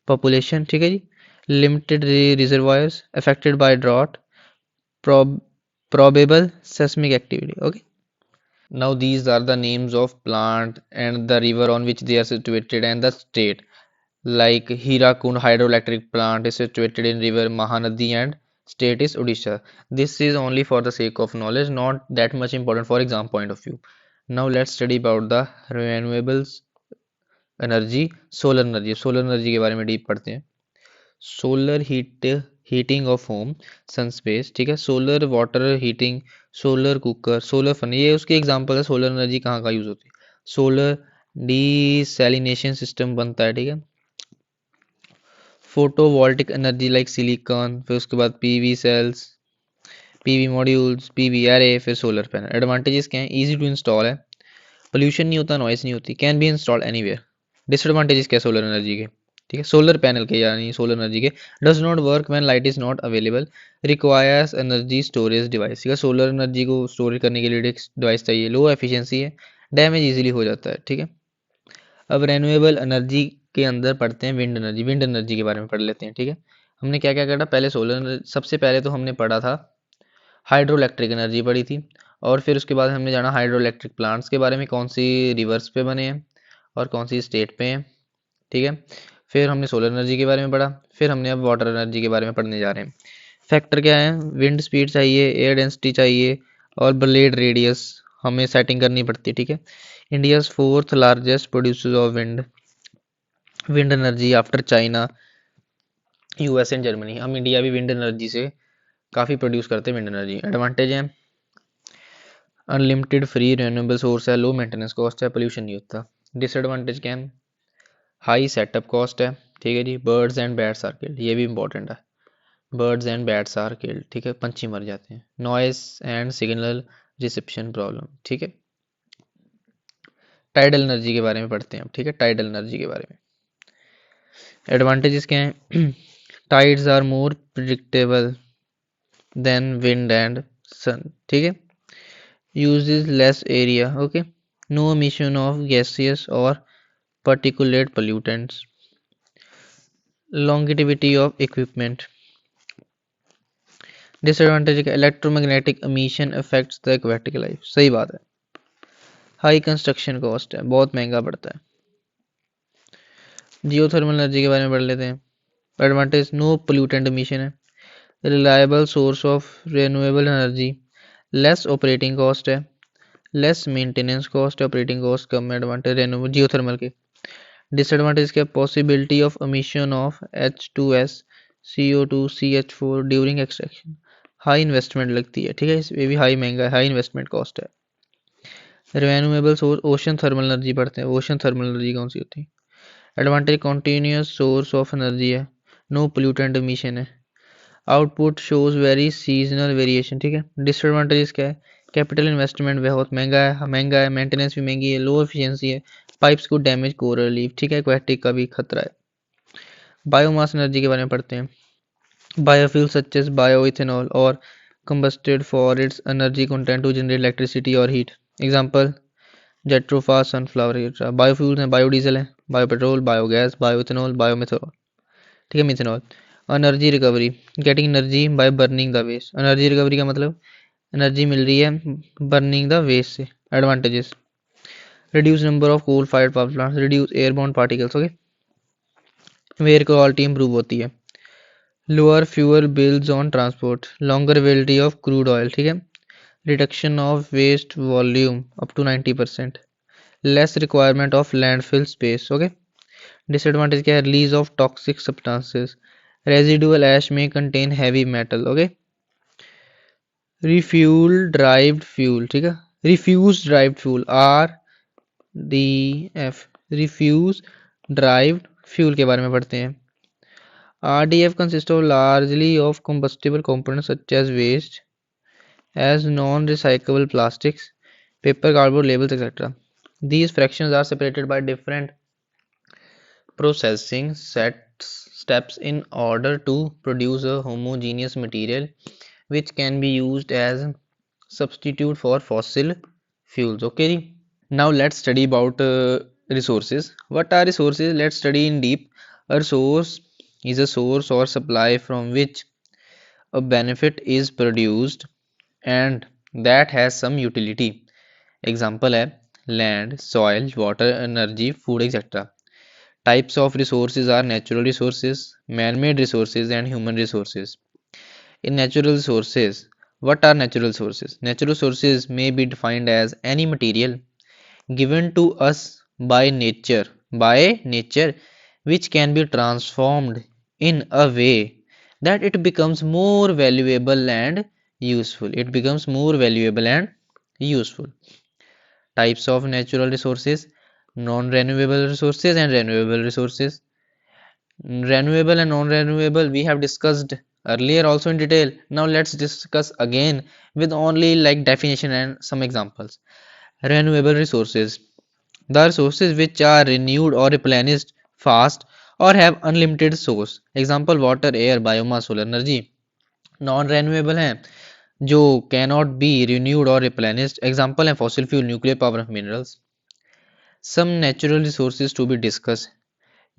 पॉपुलेशन, ठीक है जी। Limited reservoirs affected by drought, probable seismic activity, okay. Now these are the names of plant and the river on which they are situated and the state. like Hirakund hydroelectric plant is situated in river Mahanadi and state is Odisha. This is only for the sake of knowledge, not that much important for exam point of view. Now let's study about the renewables energy, solar energy. Solar energy के बारे में deep पढ़ते हैं. Solar heating of home, sun space, ठीक है. Solar water heating, solar cooker, solar fan, ये उसके example है. सोलर एनर्जी कहाँ कहाँ यूज होती है. सोलर डीसैलिनेशन सिस्टम बनता है, ठीक है. फोटोवोल्टिक एनर्जी लाइक सिलिकॉन, फिर उसके बाद PV sales, PV modules, PV array, फिर सोलर पैनल. एडवांटेजेस क्या हैं? इजी टू इंस्टॉल है, पोल्यूशन नहीं होता, नॉइस नहीं होती, can be installed anywhere. Disadvantages क्या सोलर एनर्जी के? ठीक है, सोलर पैनल के यानी सोलर एनर्जी के, does not work when light is not available, requires energy storage device. ठीक है, सोलर एनर्जी को स्टोर करने के लिए एक डिवाइस चाहिए, लो एफिशिएंसी है, डैमेज इजीली हो जाता है. ठीक है. अब रेन्यूएबल एनर्जी के अंदर पढ़ते हैं विंड एनर्जी. विंड एनर्जी के बारे में पढ़ लेते हैं. ठीक है, हमने क्या क्या करा पहले. सोलर, सबसे पहले तो हमने पढ़ा था हाइड्रो इलेक्ट्रिक एनर्जी पढ़ी थी, और फिर उसके बाद हमने जाना हाइड्रो इलेक्ट्रिक प्लांट्स के बारे में, कौन सी रिवर्स पे बने हैं और कौन सी स्टेट पे हैं. ठीक है, फिर हमने सोलर एनर्जी के बारे में पढ़ा, फिर हमने अब वाटर एनर्जी के बारे में पढ़ने जा रहे हैं. फैक्टर क्या है? विंड स्पीड चाहिए, एयर डेंसिटी चाहिए, और ब्लेड रेडियस हमें सेटिंग करनी पड़ती है. ठीक है. India's fourth largest producer of wind energy after China, US and Germany. हम इंडिया भी विंड एनर्जी से काफ़ी प्रोड्यूस करते हैं विंड एनर्जी. एडवांटेज है अनलिमिटेड फ्री रिन्यूएबल सोर्स है, लो मेंटेनेंस कॉस्ट है, पोल्यूशन नहीं होता. डिसएडवांटेज क्या है? हाई सेटअप कॉस्ट है. ठीक है जी. Birds and bats are killed, ये भी इंपॉर्टेंट है. Birds and bats are killed, ठीक है, पंछी मर जाते हैं. Noise and signal reception problem. ठीक है. टाइडल एनर्जी के बारे में पढ़ते हैं अब. ठीक है, टाइडल एनर्जी के बारे में एडवांटेजेस क्या हैं? Tides are more predictable than wind and sun. ठीक है. uses less area. Okay, no emission of gaseous or particulate pollutants. Longevity of equipment. Disadvantage है electromagnetic emission affects the aquatic life. सही बात है. हाई कंस्ट्रक्शन कॉस्ट है, बहुत महंगा पड़ता है. जियोथर्मल एनर्जी के बारे में पढ़ लेते हैं. एडवांटेज नो पोल्यूटेंट एमिशन है, reliable source of renewable energy, less operating cost है, less maintenance cost, operating cost कम है. एडवांटेज रेन्यू जियोथर्मल के. डिसएडवांटेज क्या? Possibility of emission of H2S, CO2, CH4 during extraction. High investment लगती है. ठीक है, ये भी हाई महंगा है, हाई इन्वेस्टमेंट कॉस्ट है. Renewable source ocean thermal energy पढ़ते हैं. ओशन थर्मल एनर्जी कौन सी होती है? Advantage continuous source of energy है, नो पोल्यूटेंट एमिशन है, output shows very seasonal variation. ठीक है. डिसएडवांटेज क्या है? कैपिटल इन्वेस्टमेंट बहुत महंगा है, मेंटेनेंस भी महंगी है, लो एफिशिएंसी है, पाइप्स को डैमेज, कोरल रीफ. ठीक है, एक्वेटिक का भी खतरा है. बायोमास एनर्जी के बारे में पढ़ते हैं. बायोफ्यूल सच एज बायोइथेनॉल और combusted for its energy content to generate electricity और heat. Example jatropha, sunflower. Biofuel हैं, बायोडीजल है, बायोपेट्रोल, बायोगैस, बायोइथेनॉल, बायोमिथेनॉल. ठीक है, methanol. Energy recovery, getting energy by burning the waste. Energy recovery का मतलब energy मिल रही है बर्निंग द वेस्ट से. Advantages reduce number of coal fired power plants, reduce airborne particles. Okay, air quality improve होती है, lower fuel bills on transport, longer availability of crude oil. ठीक है, reduction of waste volume up to 90%, less requirement of landfill space. Okay. Disadvantage क्या है? Release of toxic substances, residual ash में contain heavy metal. Okay. Refuse derived fuel. ठीक है, refuse derived fuel, RDF, refuse derived fuel के बारे में पढ़ते हैं. RDF consists of largely of combustible components such as waste, as non-recyclable plastics, paper, cardboard, labels, etc. These fractions are separated by different processing steps in order to produce a homogeneous material which can be used as substitute for fossil fuels. Okay. Now let's study about resources. What are resources? Let's study in deep. A resource is a source or supply from which a benefit is produced and that has some utility. Example है land, soil, water, energy, food, etc. Types of resources are natural resources, man-made resources, and human resources. In natural resources, what are natural resources? Natural resources may be defined as any material given to us by nature, which can be transformed in a way that it becomes more valuable and useful. It becomes more valuable and useful. Types of natural resources: non-renewable resources and renewable resources. Renewable and non-renewable we have discussed earlier also in detail. Now let's discuss again with only like definition and some examples. Renewable resources: the resources which are renewed or replenished fast or have unlimited source. Example: water, air, biomass, solar energy. Non renewable हैं जो cannot be renewed और replenished. Example है fossil fuel, nuclear power of minerals. Some natural resources to be discuss: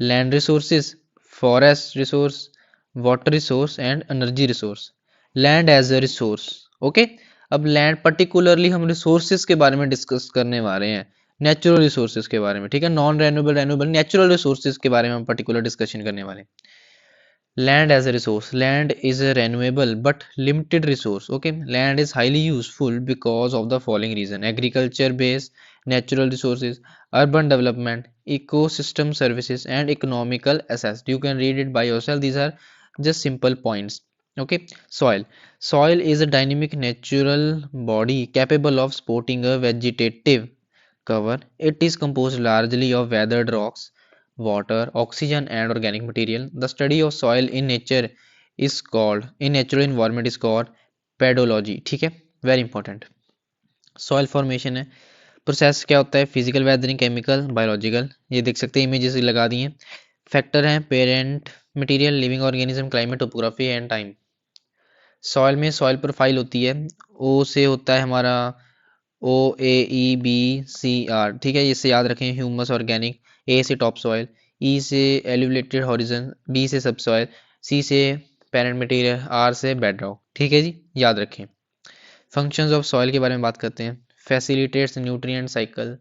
land resources, forest resource, water resource and energy resource. Land as a resource. Okay, अब land particularly हम resources के बारे में discuss करने वाले हैं, natural resources के बारे में. ठीक है, non renewable, renewable, natural resources के बारे में हम पर्टिकुलर डिस्कशन करने वाले हैं. Land as a resource: land is a renewable but limited resource. Okay, land is highly useful because of the following reason: agriculture based, natural resources, urban development, ecosystem services, and economical assets. You can read it by yourself, these are just simple points. Okay, soil is a dynamic natural body capable of supporting a vegetative cover. It is composed largely of weathered rocks, water, oxygen, and organic material. The study of soil in nature is called, in natural environment is called pedology. ठीक है, very important. Soil formation है, process क्या होता है? Physical, weathering, chemical, biological. ये देख सकते हैं, इमेजेस लगा दी हैं. फैक्टर हैं parent material, living organism, climate, topography and time. Soil में सॉइल प्रोफाइल होती है. ओ से होता है हमारा OAEBCR. ठीक है, इससे याद रखें. Humus, organic. ए से टॉप सॉइल, ई से एलिवेटेड हॉरिजन, बी से सब सॉइल, सी से पेरेंट मटेरियल, आर से बेड रॉक. ठीक है जी, याद रखें. फंक्शंस ऑफ सॉइल के बारे में बात करते हैं. Facilitates nutrient cycle,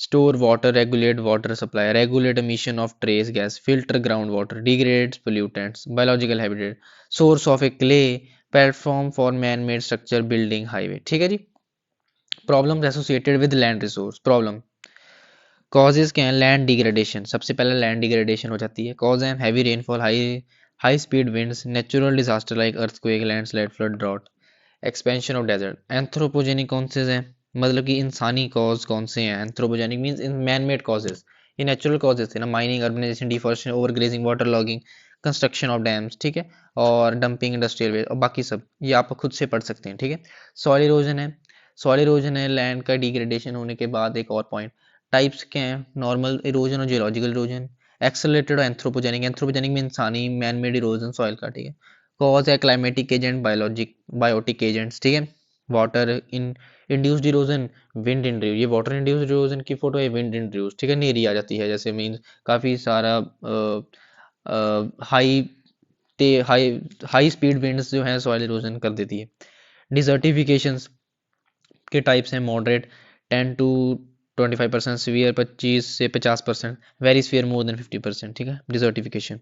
store water, regulate water supply, regulate emission of trace gas, filter ground water, degrades pollutants, biological habitat, source of a clay, platform for man made structure, building, highway. ठीक है जी. Problem associated with land resource. Problem causes क्या है? Land degradation, सबसे पहले land degradation हो जाती है. कॉज है heavy rainfall, high speed winds, natural disaster like earthquake, landslide, flood, drought, expansion of desert. Anthropogenic causes हैं, मतलब कि इंसानी कॉज कौन से हैं? Anthropogenic means in man made causes. ये नेचुरल कॉजेज थे ना, mining, urbanisation, deforestation, overgrazing, water logging, construction of dams. ठीक है, और डंपिंग, इंडस्ट्रियल वेस्ट और बाकी सब, ये आप खुद से पढ़ सकते हैं. ठीक है. सॉइल इरोजन है, सॉइल इरोजन है लैंड का डिग्रेडेशन होने के बाद. एक और पॉइंट, टाइप्स क्या हैं? नॉर्मल इरोजन और जियोलॉजिकल इरोजन. एक्सेलरेटेड और एंथ्रोपोजेनिक. एंथ्रोपोजेनिक में इंसानी मैन मेड इरोजन सॉइल का. ठीक है. कॉज है क्लाइमेटिक एजेंट, बायोटिक एजेंट्स. ठीक है. Water in induced erosion, wind induce. ये वाटर इंड्यूस्ड इरोजन की फोटो है, विंड इंड्यूस. ठीक है, नेरी आ जाती है जैसे, मीन्स काफ़ी सारा high high high speed winds जो है सॉइल इरोजन कर देती है. डिजर्टिफिकेशंस के टाइप्स हैं. मॉडरेट 10 to 25%, सीवियर 25 से 50%, वेरी सीवियर मोर देन 50%. ठीक है, डिजर्टिफिकेशन.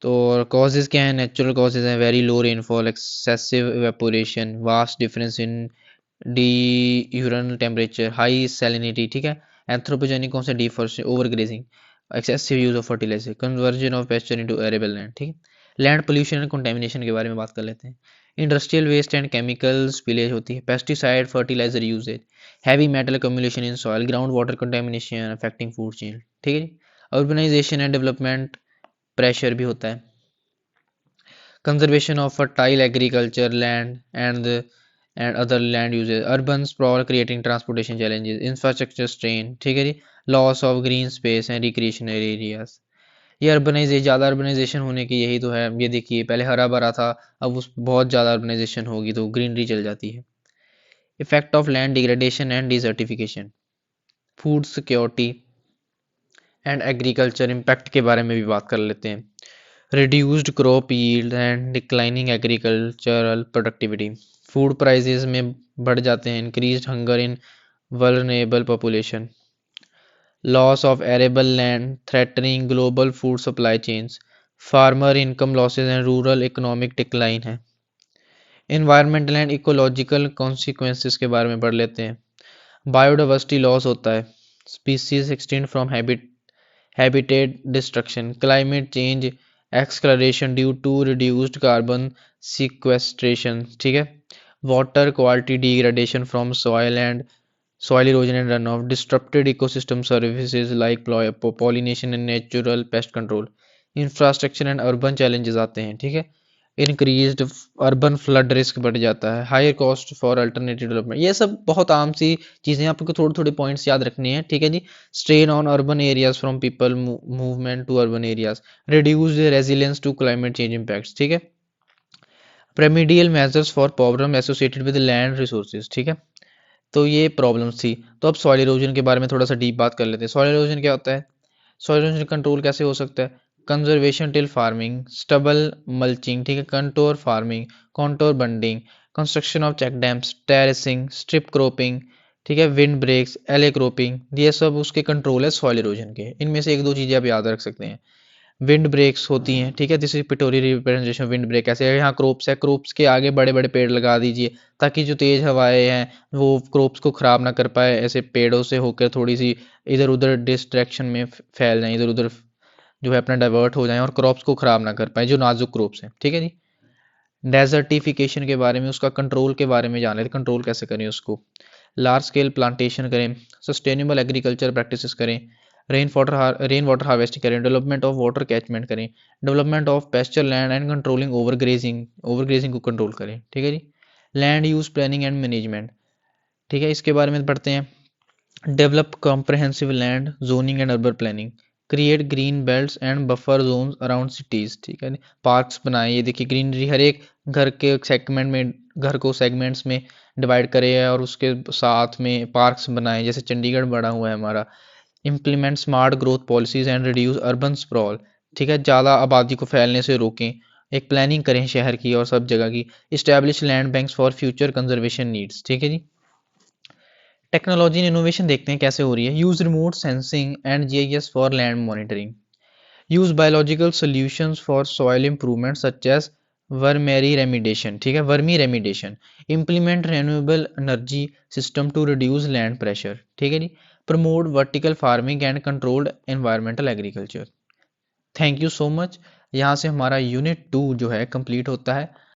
तो कॉजेज क्या है? नेचुरल कॉजेज हैं, very low rainfall, excessive evaporation, vast difference in the temperature, high salinity. ठीक है. एंथ्रोपोजेनिक कौन सा? Deforestation, overgrazing, excessive use of fertiliser, conversion of pasture into arable land. ठीक है. लैंड पोल्यूशन एंड कंटेमिनेशन के बारे में बात कर लेते हैं. Industrial waste and chemical spillage होती है. Pesticide, fertiliser usages, heavy metal accumulation in soil, ground water contamination affecting food chain. ठीक है. अर्बनाइजेशन एंड डेवलपमेंट प्रेशर भी होता है. Conservation of fertile agriculture land and other land usages, urban sprawl creating transportation challenges, infrastructure strain. ठीक है जी. Loss of green space and recreational areas. ये urbanisation, ज़्यादा अर्बनाइजेशन होने की यही तो है. ये देखिए, पहले हरा भरा था, अब उस बहुत ज़्यादा अर्बनाइजेशन होगी तो ग्रीनरी चल जाती है. Effect of land degradation and desertification. Food security and agriculture impact के बारे में भी बात कर लेते हैं. Reduced crop yield and declining agricultural productivity. Food prices में बढ़ जाते हैं. Increased hunger in vulnerable population. Loss of arable land threatening global food supply chains, farmer income losses and rural economic decline है। इन्वायरमेंटल एंड इकोलॉजिकल कॉन्सिक्वेंसेस के बारे में पढ़ लेते हैं। बायोडाइवर्सिटी लॉस होता है, species extinct from habitat destruction, climate change acceleration due to reduced carbon sequestration, ठीक है। Water quality degradation from soil and soil erosion and runoff, disrupted ecosystem services like pollination and natural pest control, infrastructure and urban challenges आते हैं, ठीक है। increased urban flood risk बढ़ जाता है, higher cost for alternative development, ये सब बहुत आम सी चीज़ें आपको थोड़े थोड़े पॉइंट्स याद रखनी है, ठीक है जी। strain on urban areas from people movement to urban areas, reduce the resilience to climate change impacts, ठीक है। remedial measures for problem associated with land resources, ठीक है। तो ये प्रॉब्लम्स थी। तो अब सॉइल इरोजन के बारे में थोड़ा सा डीप बात कर लेते हैं। सॉइल इरोजन क्या होता है, सॉइल इरोजन कंट्रोल कैसे हो सकता है। Conservation till farming, stubble mulching, ठीक है, contour farming, contour bunding, construction of check dams, terracing, strip cropping, ठीक है, विंड ब्रेक्स, एले क्रॉपिंग, ये सब उसके कंट्रोल है सॉइल इरोजन के। इनमें से एक दो चीज़ें आप याद रख सकते हैं। विंड ब्रेक्स होती हैं, ठीक है, this is pictorial representation windbreak. ऐसे यहाँ क्रोप्स है, क्रोप्स के आगे बड़े बड़े पेड़ लगा दीजिए ताकि जो तेज हवाएं हैं वो क्रोप्स को ख़राब ना कर पाए, ऐसे पेड़ों से होकर थोड़ी सी इधर उधर डिस्ट्रैक्शन में फैल जाएं, इधर उधर जो है अपना डाइवर्ट हो जाएं और क्रॉप्स को ख़राब ना कर पाए जो नाजुक क्रोप्स हैं, ठीक है जी। डेजर्टिफिकेशन के बारे में, उसका कंट्रोल के बारे में जान लेते, कंट्रोल कैसे करें उसको। लार्ज स्केल प्लांटेशन करें, सस्टेनेबल एग्रीकल्चर प्रैक्टिसेस करें, रेन वाटर हार्वेस्टिंग करें, डेवलपमेंट ऑफ वाटर कैचमेंट करें, development of pasture land and controlling overgrazing को कंट्रोल करें, ठीक है जी। Land use planning and management, ठीक है, इसके बारे में पढ़ते हैं। Develop comprehensive land zoning and urban planning, create green belts and buffer zones around cities, ठीक है। पार्क्स बनाए, ये देखिए ग्रीनरी हर एक घर के सेगमेंट में, घर को सेगमेंट्स में डिवाइड करे और उसके साथ में पार्क्स बनाए, जैसे चंडीगढ़ बना हुआ है हमारा। Implement smart growth policies and reduce urban sprawl, ठीक है, ज़्यादा आबादी को फैलने से रोकें। एक प्लानिंग करें शहर की और सब जगह की। Establish land banks for future conservation needs, ठीक है जी। टेक्नोलॉजी एंड इनोवेशन देखते हैं कैसे हो रही है। Use remote sensing and GIS for land monitoring, use biological solutions for soil improvement such as vermiremediation, ठीक है, vermiremediation. Implement renewable energy system to reduce land pressure, ठीक है जी। Promote vertical farming and controlled environmental agriculture. Thank you so much. यहाँ से हमारा unit 2 जो है कंप्लीट होता है।